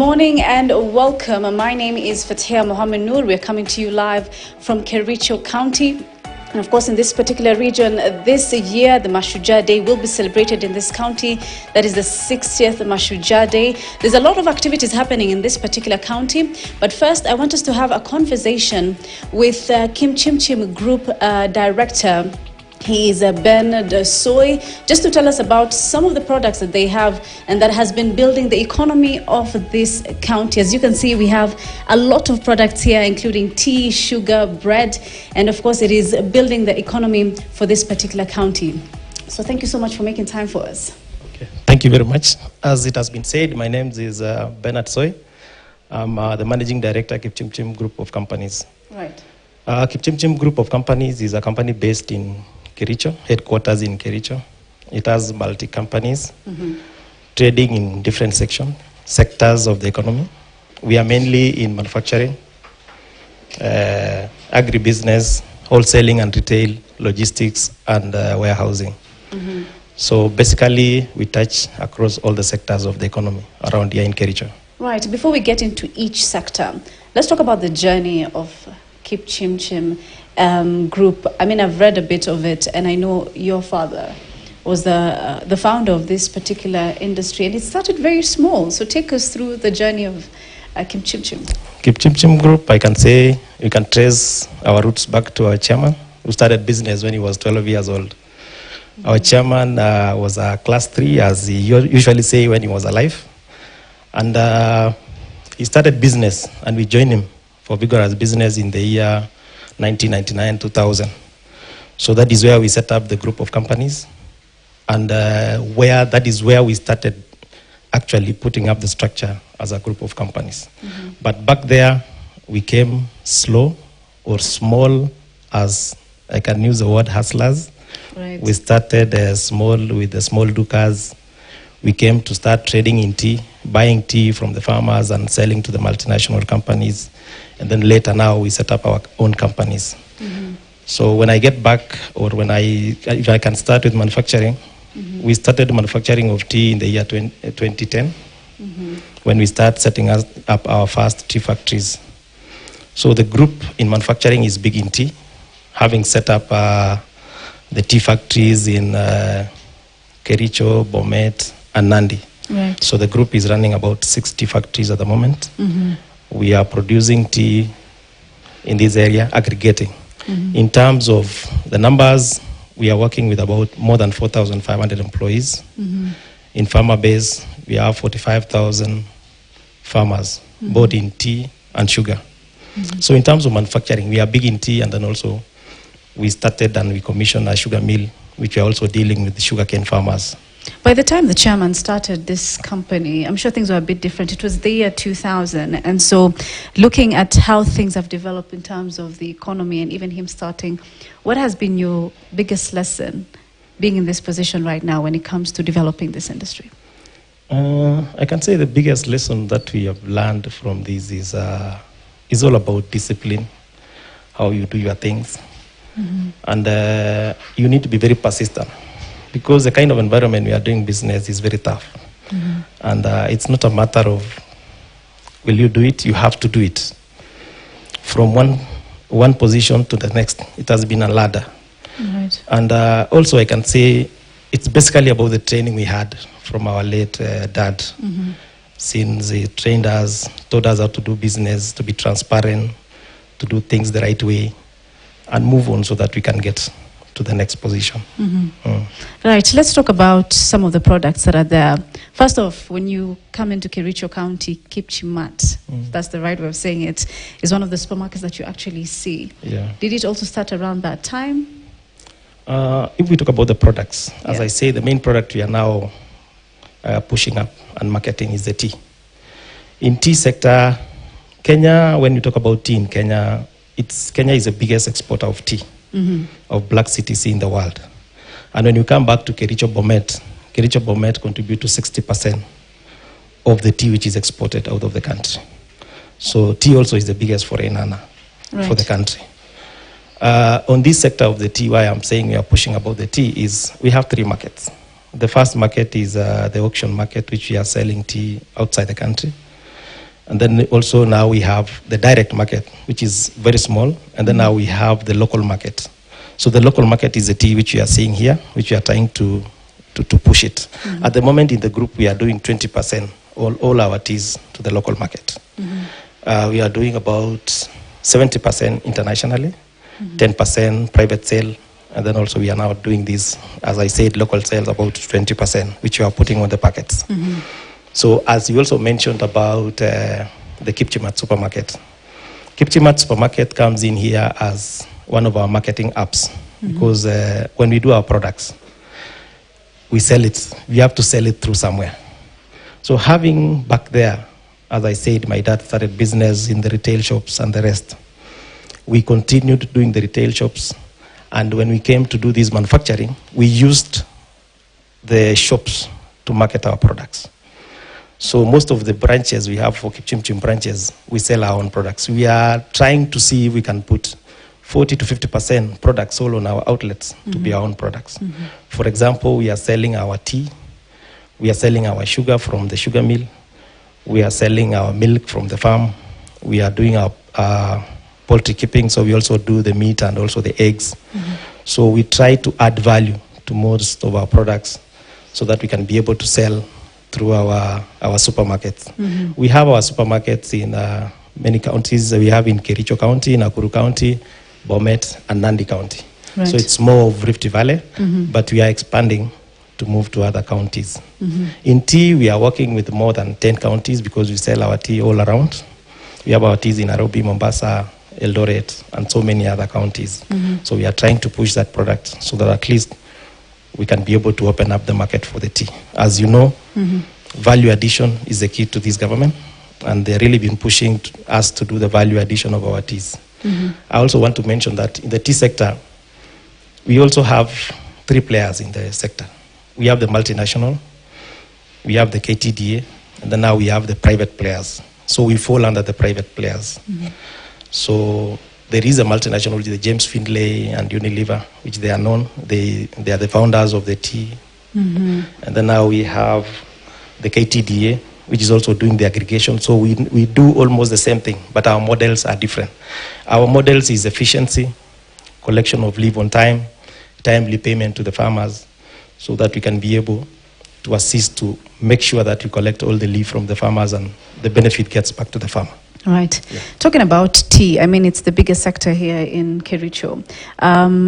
morning and welcome. My name is Fatia Mohammed Noor. We're coming to you live from Kericho County. And of course, in this particular region, this year, the Mashujaa Day will be celebrated in this county. That is the 60th Mashujaa Day. There's a lot of activities happening in this particular county. But first, I want us to have a conversation with Kim Chim Chim Group Director. He is Ben Soy, just to tell us about some of the products that they have and that has been building the economy of this county. As you can see, we have a lot of products here, including tea, sugar, bread, and of course, it is building the economy for this particular county. So thank you so much for making time for us. Okay. Thank you very much. As it has been said, my name is Bernard Soy. I'm the Managing Director at Kim Chim Chim Group of Companies. Right. Kim Chim Chim Group of Companies is a company based in Kericho, headquarters in Kericho. It has multi-companies trading in different sectors of the economy. We are mainly in manufacturing, agribusiness, wholesaling and retail, logistics, and warehousing. So basically, we touch across all the sectors of the economy around here in Kericho. Right. Before we get into each sector, let's talk about the journey of Kim Chim Chim Group. I mean, I've read a bit of it, and I know your father was the founder of this particular industry, and it started very small. So take us through the journey of Kim Chim Chim. Kim Chim Chim Group, I can say, we can trace our roots back to our chairman, who started business when he was 12 years old. Our chairman was a class 3, as he usually say when he was alive. And he started business, and we joined him for vigorous business in the year 1999-2000. So that is where we set up the group of companies, and that is where we started actually putting up the structure as a group of companies. But back there, we came slow or small, as I can use the word hustlers. Right. We started small with the small dukas. We came to start trading in tea, buying tea from the farmers and selling to the multinational companies. And then later now we set up our own companies. So when I get back, or if I can start with manufacturing, we started manufacturing of tea in the year 2010, when we start setting up our first tea factories. So the group in manufacturing is big in tea, having set up the tea factories in Kericho, Bomet, and Nandi. Right. So the group is running about 60 factories at the moment. We are producing tea in this area, aggregating. In terms of the numbers, we are working with about more than 4,500 employees. In farmer base, we have 45,000 farmers, both in tea and sugar. So in terms of manufacturing, we are big in tea, and then also we started and we commissioned a sugar mill, which we are also dealing with the sugarcane farmers. By the time the chairman started this company, I'm sure things were a bit different. It was the year 2000. And so looking at how things have developed in terms of the economy and even him starting, what has been your biggest lesson being in this position right now when it comes to developing this industry? I can say the biggest lesson that we have learned from this is all about discipline, how you do your things. And you need to be very persistent, because the kind of environment we are doing business is very tough. And it's not a matter of, will you do it? You have to do it. From one position to the next, it has been a ladder. Right. And also I can say it's basically about the training we had from our late dad. Since he trained us, taught us how to do business, to be transparent, to do things the right way, and move on so that we can get to the next position. Right, let's talk about some of the products that are there. First off, when you come into Kericho County, Kipchimat, that's the right way of saying it, is one of the supermarkets that you actually see. Yeah. Did it also start around that time? If we talk about the products, as I say, the main product we are now pushing up and marketing is the tea. In tea sector, Kenya, when you talk about tea in Kenya, Kenya is the biggest exporter of tea. Of black CTC in the world. And when you come back to Kericho Bomet contribute to 60% of the tea which is exported out of the country. So tea also is the biggest foreign earner for the country. On this sector of the tea, why I'm saying we are pushing about the tea is we have 3 markets. The first market is the auction market, which we are selling tea outside the country. And then also now we have the direct market, which is very small. And then now we have the local market. So the local market is the tea which you are seeing here, which we are trying to push it. At the moment in the group, we are doing 20% all our teas to the local market. We are doing about 70% internationally, 10% private sale, and then also we are now doing this, as I said, local sales about 20%, which we are putting on the packets. So as you also mentioned about the Kipchimat supermarket. Kipchimat supermarket comes in here as one of our marketing apps because when we do our products, we sell it. We have to sell it through somewhere. So having back there, as I said, my dad started business in the retail shops and the rest. We continued doing the retail shops. And when we came to do this manufacturing, we used the shops to market our products. So most of the branches we have for Kipchimchim branches, we sell our own products. We are trying to see if we can put 40 to 50% products sold on our outlets to be our own products. For example, we are selling our tea. We are selling our sugar from the sugar mill. We are selling our milk from the farm. We are doing our poultry keeping, so we also do the meat and also the eggs. So we try to add value to most of our products so that we can be able to sell through our supermarkets. We have our supermarkets in many counties. We have in Kericho County, Nakuru County, Bomet, and Nandi County. Right. So it's more of Rift Valley, but we are expanding to move to other counties. In tea, we are working with more than 10 counties because we sell our tea all around. We have our teas in Nairobi, Mombasa, Eldoret, and so many other counties. So we are trying to push that product so that at least we can be able to open up the market for the tea. As you know, value addition is the key to this government, and they've really been pushing us to do the value addition of our teas. I also want to mention that in the tea sector, we also have 3 players in the sector. We have the multinational, we have the KTDA, and then now we have the private players. So we fall under the private players. So there is a multinational, which is the James Findlay and Unilever, which they are known. They are the founders of the tea. And then now we have the KTDA, which is also doing the aggregation. So we do almost the same thing, but our models are different. Our models is efficiency, collection of leave on time, timely payment to the farmers, so that we can be able to assist to make sure that we collect all the leave from the farmers and the benefit gets back to the farmer. Right. Yeah. Talking about tea, I mean, it's the biggest sector here in Kericho.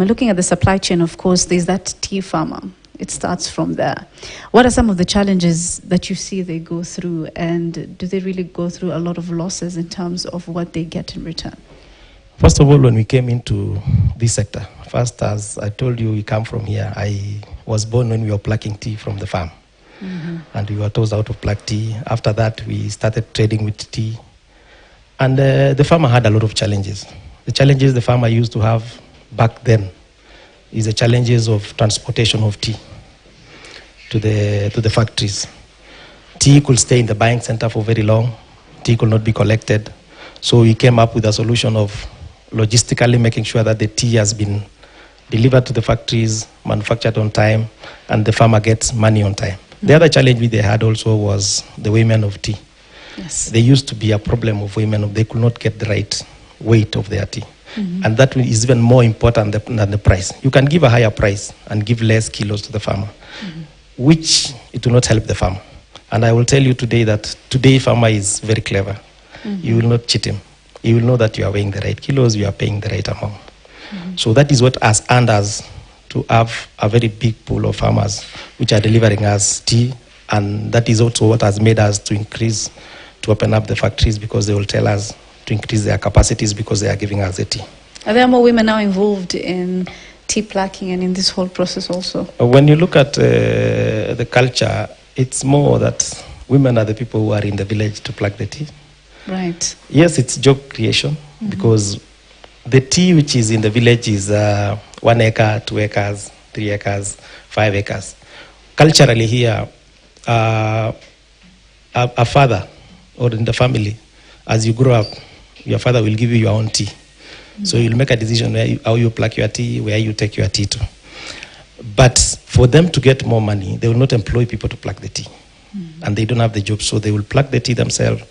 Looking at the supply chain, of course, there's that tea farmer. It starts from there. What are some of the challenges that you see they go through, and do they really go through a lot of losses in terms of what they get in return? First of all, when we came into this sector, first, as I told you, we come from here. I was born when we were plucking tea from the farm. And we were taught how to pluck tea. After that, we started trading with tea. And the farmer had a lot of challenges. The challenges the farmer used to have back then is the challenges of transportation of tea to the factories. Tea could stay in the buying center for very long. Tea could not be collected. So we came up with a solution of logistically making sure that the tea has been delivered to the factories, manufactured on time, and the farmer gets money on time. The other challenge they had also was the women of tea. Yes. There used to be a problem of women. They could not get the right weight of their tea. And that is even more important than the price. You can give a higher price and give less kilos to the farmer, which it will not help the farmer. And I will tell you today that today farmer is very clever. You will not cheat him. He will know that you are weighing the right kilos, you are paying the right amount. So that is what has earned us to have a very big pool of farmers which are delivering us tea, and that is also what has made us to increase, to open up the factories, because they will tell us to increase their capacities because they are giving us the tea. Are there more women now involved in tea plucking and in this whole process also? When you look at the culture, it's more that women are the people who are in the village to pluck the tea. Right. Yes, it's job creation because the tea which is in the village is 1 acre, 2 acres, 3 acres, 5 acres. Culturally here, a father or in the family, as you grow up, your father will give you your own tea. So you'll make a decision how you pluck your tea, where you take your tea to. But for them to get more money, they will not employ people to pluck the tea. And they don't have the job, so they will pluck the tea themselves,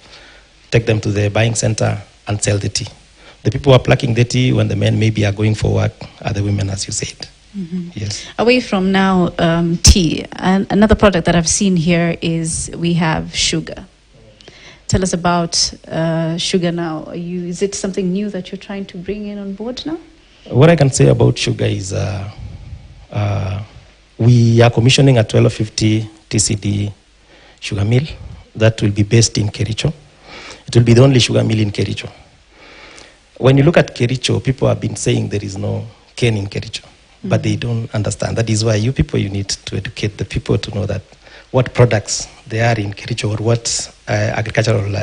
take them to the buying center and sell the tea. The people who are plucking the tea when the men maybe are going for work are the women, as you said. Yes. Away from now tea, and another product that I've seen here is we have sugar. Tell us about sugar now. Is it something new that you're trying to bring in on board now? What I can say about sugar is we are commissioning a 1250 TCD sugar mill that will be based in Kericho. It will be the only sugar mill in Kericho. When you look at Kericho, people have been saying there is no cane in Kericho, but they don't understand. That is why you people, you need to educate the people to know that what products there are in Kericho or what agricultural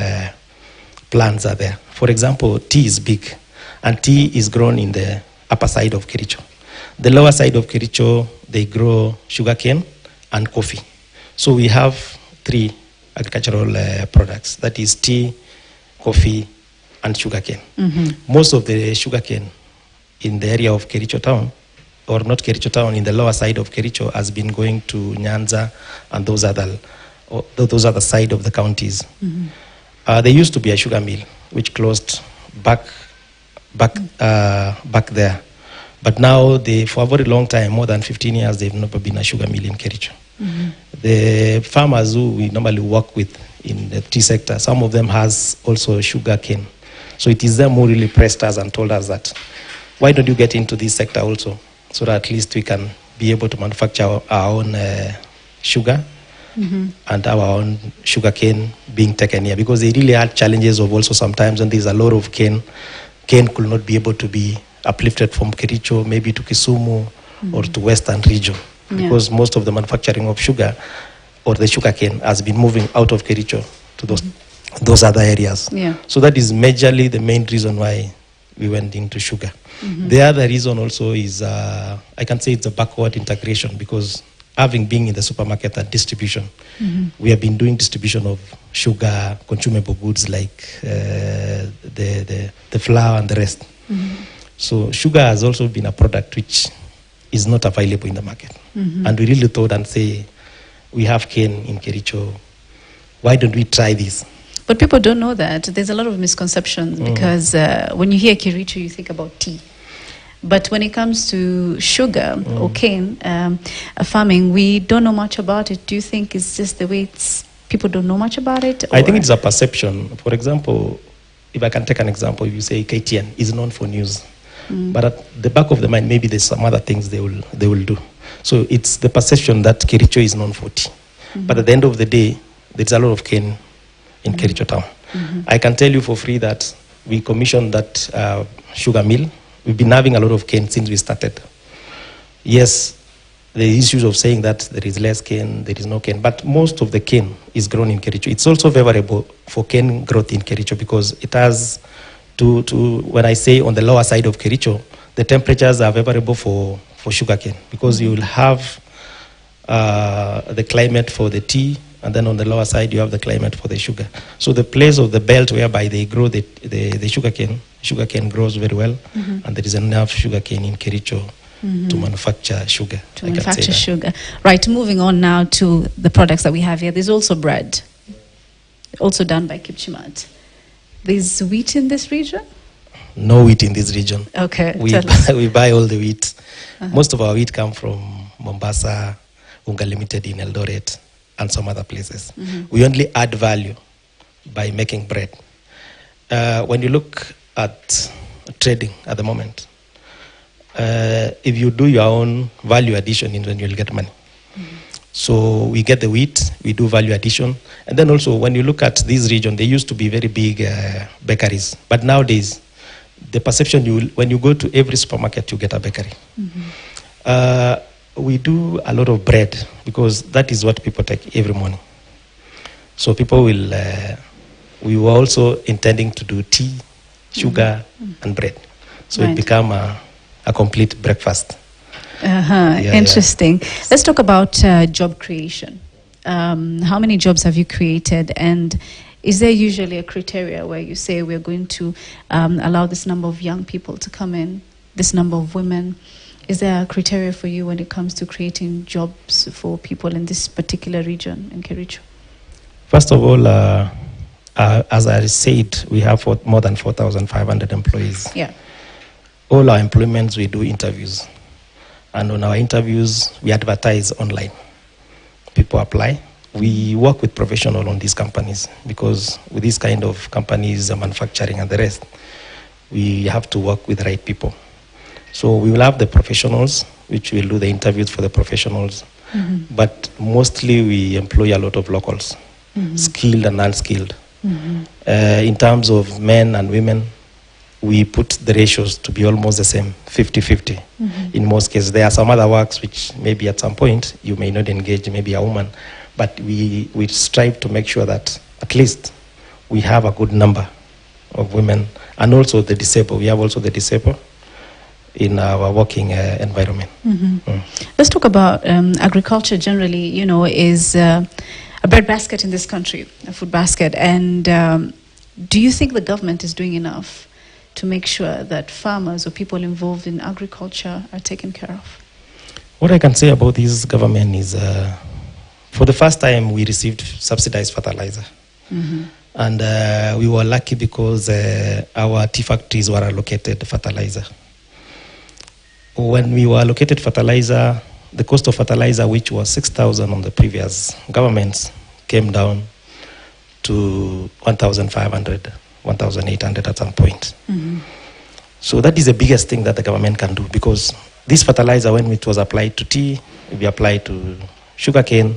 plants are there. For example, tea is big, and tea is grown in the upper side of Kericho. The lower side of Kericho, they grow sugarcane and coffee. So we have 3 agricultural products, that is tea, coffee, and sugarcane. Most of the sugarcane in the area of Kericho town, or not Kericho town, in the lower side of Kericho, has been going to Nyanza and those other side of the counties. There used to be a sugar mill which closed back there, but now for a very long time, more than 15 years, they've never been a sugar mill in Kericho. The farmers who we normally work with in the tea sector, some of them has also sugar cane. So it is them who really pressed us and told us that, why don't you get into this sector also, so that at least we can be able to manufacture our own sugar and our own sugar cane being taken here, because they really had challenges of also sometimes when there's a lot of cane could not be able to be uplifted from Kericho maybe to Kisumu or to Western region, because most of the manufacturing of sugar or the sugar cane has been moving out of Kericho to those other areas. So that is majorly the main reason why we went into sugar. The other reason also is, I can say it's a backward integration, because having been in the supermarket and distribution, we have been doing distribution of sugar, consumable goods like the flour and the rest. So sugar has also been a product which is not available in the market. And we really thought and say, we have cane in Kericho, why don't we try this? But people don't know that. There's a lot of misconceptions because when you hear Kericho, you think about tea. But when it comes to sugar or cane farming, we don't know much about it. Do you think it's just the way people don't know much about it? Or? I think it's a perception. For example, if I can take an example, if you say KTN is known for news, but at the back of the mind, maybe there's some other things they will do. So it's the perception that Kericho is known for tea. But at the end of the day, there's a lot of cane in Kericho town. I can tell you for free that we commissioned that sugar mill. We've been having a lot of cane since we started. Yes, the issues of saying that there is less cane, there is no cane, but most of the cane is grown in Kericho. It's also favorable for cane growth in Kericho, because it has when I say on the lower side of Kericho, the temperatures are favorable for sugar cane, because you will have the climate for the tea, and then on the lower side you have the climate for the sugar. So the place of the belt whereby they grow the sugar cane grows very well, and there is enough sugar cane in Kericho to manufacture sugar. Sugar. Right, moving on now to the products that we have here. There's also bread, also done by Kipchimat. There's wheat in this region? No wheat in this region. Okay, we buy all the wheat. Most of our wheat come from Mombasa, Unga Limited in Eldoret, and some other places. We only add value by making bread. When you look at trading at the moment, if you do your own value addition, then you'll get money. So we get the wheat, we do value addition. And then also when you look at this region, they used to be very big bakeries. But nowadays, the perception, when you go to every supermarket, you get a bakery. We do a lot of bread, because that is what people take every morning. So people we were also intending to do tea, sugar, and bread. So it became a complete breakfast. Interesting. Let's talk about job creation. How many jobs have you created, and is there usually a criteria where you say we're going to allow this number of young people to come in, this number of women? Is there a criteria for you when it comes to creating jobs for people in this particular region in Kericho? First of all, as I said, we have more than 4,500 employees. Yeah. All our employments, we do interviews. And on our interviews, we advertise online. People apply. We work with professionals on these companies because with these kind of companies, manufacturing and the rest, we have to work with the right people. So we will have the professionals, which will do the interviews for the professionals. But mostly we employ a lot of locals, skilled and unskilled. In terms of men and women, we put the ratios to be almost the same, 50-50. In most cases, there are some other works which maybe at some point you may not engage maybe a woman, but we strive to make sure that at least we have a good number of women, and also the disabled. We have also the disabled in our working environment. Let's talk about agriculture generally, you know, is a breadbasket in this country, a food basket. And do you think the government is doing enough to make sure that farmers or people involved in agriculture are taken care of? What I can say about this government is, for the first time, we received subsidized fertilizer. And we were lucky because our tea factories were allocated fertilizer. When we were allocated fertilizer, the cost of fertilizer, which was 6,000 on the previous governments, came down to 1,500, 1,800 at some point. So that is the biggest thing that the government can do, because this fertilizer, when it was applied to tea, if we apply to sugarcane,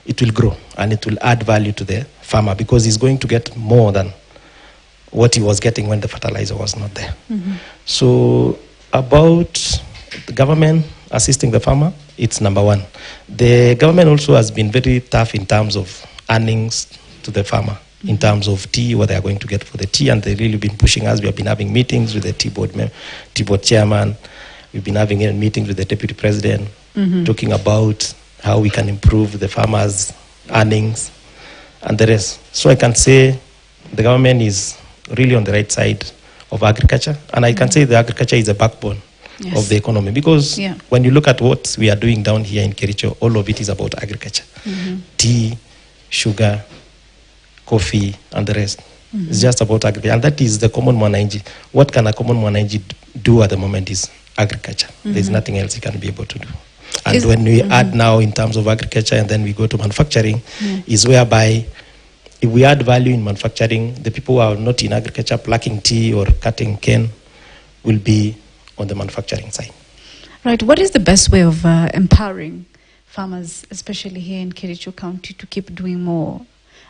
it will grow and it will add value to the farmer because he's going to get more than what he was getting when the fertilizer was not there. So about the government assisting the farmer, it's number one. The government also has been very tough in terms of earnings to the farmer, in terms of tea, what they are going to get for the tea, and they've really been pushing us. We have been having meetings with the tea board chairman. We've been having meetings with the deputy president, talking about how we can improve the farmers' earnings and the rest. So I can say the government is really on the right side of agriculture, and I can say the agriculture is the backbone of the economy, because when you look at what we are doing down here in Kericho, all of it is about agriculture. Tea, sugar, coffee, and the rest. It's just about agriculture, and that is the common mwananchi. What can a common mwananchi do at the moment is agriculture. There's nothing else he can be able to do. And when we add now in terms of agriculture and then we go to manufacturing, is whereby if we add value in manufacturing, the people who are not in agriculture, plucking tea or cutting cane, will be on the manufacturing side. Right. What is the best way of empowering farmers, especially here in Kericho County, to keep doing more?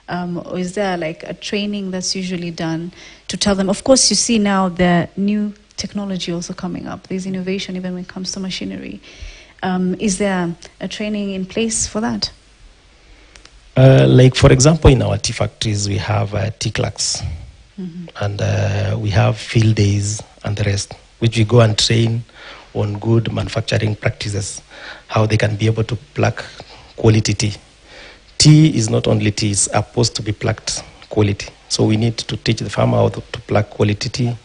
Or is there like a training that's usually done to tell them? Of course, you see now the new technology also coming up. There's innovation even when it comes to machinery. Is there a training in place for that? Like, for example, in our tea factories, we have tea clerks. And we have field days and the rest, which we go and train on good manufacturing practices, how they can be able to pluck quality tea. Tea is not only tea, it's supposed to be plucked quality. So we need to teach the farmer how to pluck quality tea.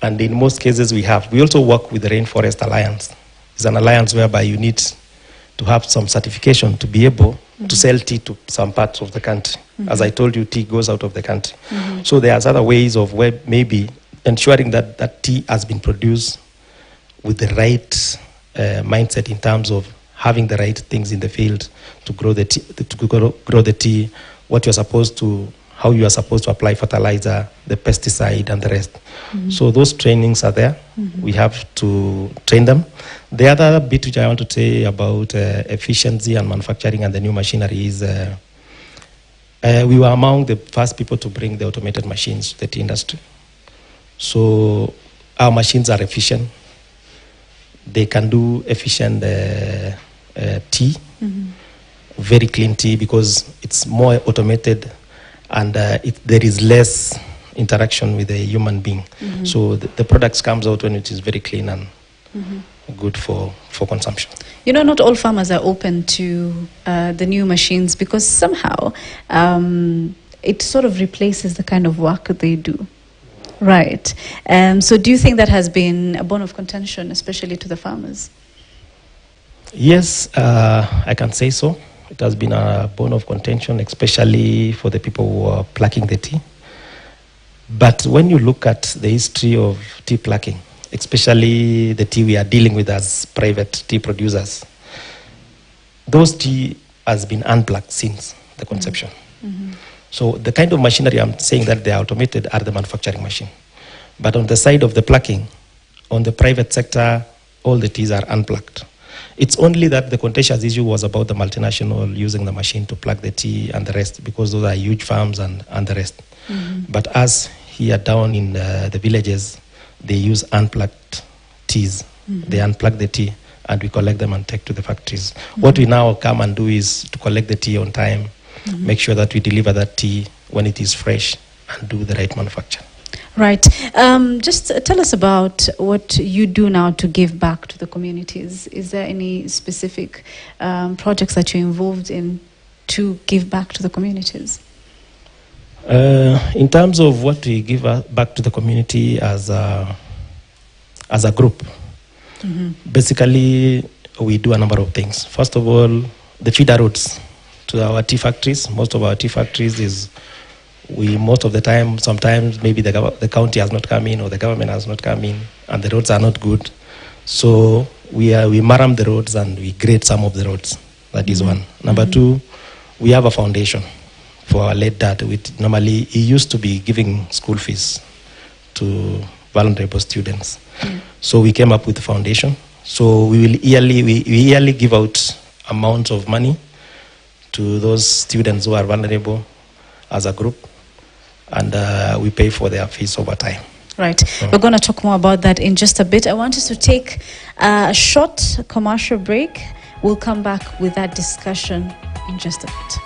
And in most cases we also work with the Rainforest Alliance. It's an alliance whereby you need to have some certification to be able to sell tea to some parts of the country. As I told you, tea goes out of the country. So there's other ways of where maybe ensuring that that tea has been produced with the right mindset in terms of having the right things in the field to grow the tea, what you're supposed to, how you are supposed to apply fertilizer, the pesticide, and the rest. So those trainings are there. We have to train them. The other bit which I want to say about efficiency and manufacturing and the new machinery is we were among the first people to bring the automated machines to the tea industry. So our machines are efficient. They can do efficient tea, very clean tea, because it's more automated and there is less interaction with a human being. So the products comes out when it is very clean and good for consumption. You know, not all farmers are open to the new machines because somehow it sort of replaces the kind of work they do. Right. So do you think that has been a bone of contention, especially to the farmers? Yes, I can say so. It has been a bone of contention, especially for the people who are plucking the tea. But when you look at the history of tea plucking, especially the tea we are dealing with as private tea producers, those tea has been unplugged since the conception. So the kind of machinery I'm saying that they are automated are the manufacturing machine. But on the side of the plucking, on the private sector, all the teas are unplugged. It's only that the contentious issue was about the multinational using the machine to plug the tea and the rest, because those are huge farms and the rest. But as here down in the villages, they use unplugged teas. They unplug the tea and we collect them and take to the factories. What we now come and do is to collect the tea on time, make sure that we deliver that tea when it is fresh and do the right manufacture. Right. Just tell us about what you do now to give back to the communities. Is there any specific projects that you're involved in to give back to the communities? In terms of what we give back to the community as a group, basically we do a number of things. First of all, the feeder roads to our tea factories. Most of our tea factories is most of the time, sometimes maybe the county has not come in or the government has not come in and the roads are not good. So we maram the roads and we grade some of the roads. That is one. Number two, we have a foundation for our late dad. Normally, he used to be giving school fees to vulnerable students. So we came up with a foundation. So we yearly give out amounts of money to those students who are vulnerable as a group, and we pay for their fees over time. Right. We're going to talk more about that in just a bit. I want us to take a short commercial break. We'll come back with that discussion in just a bit.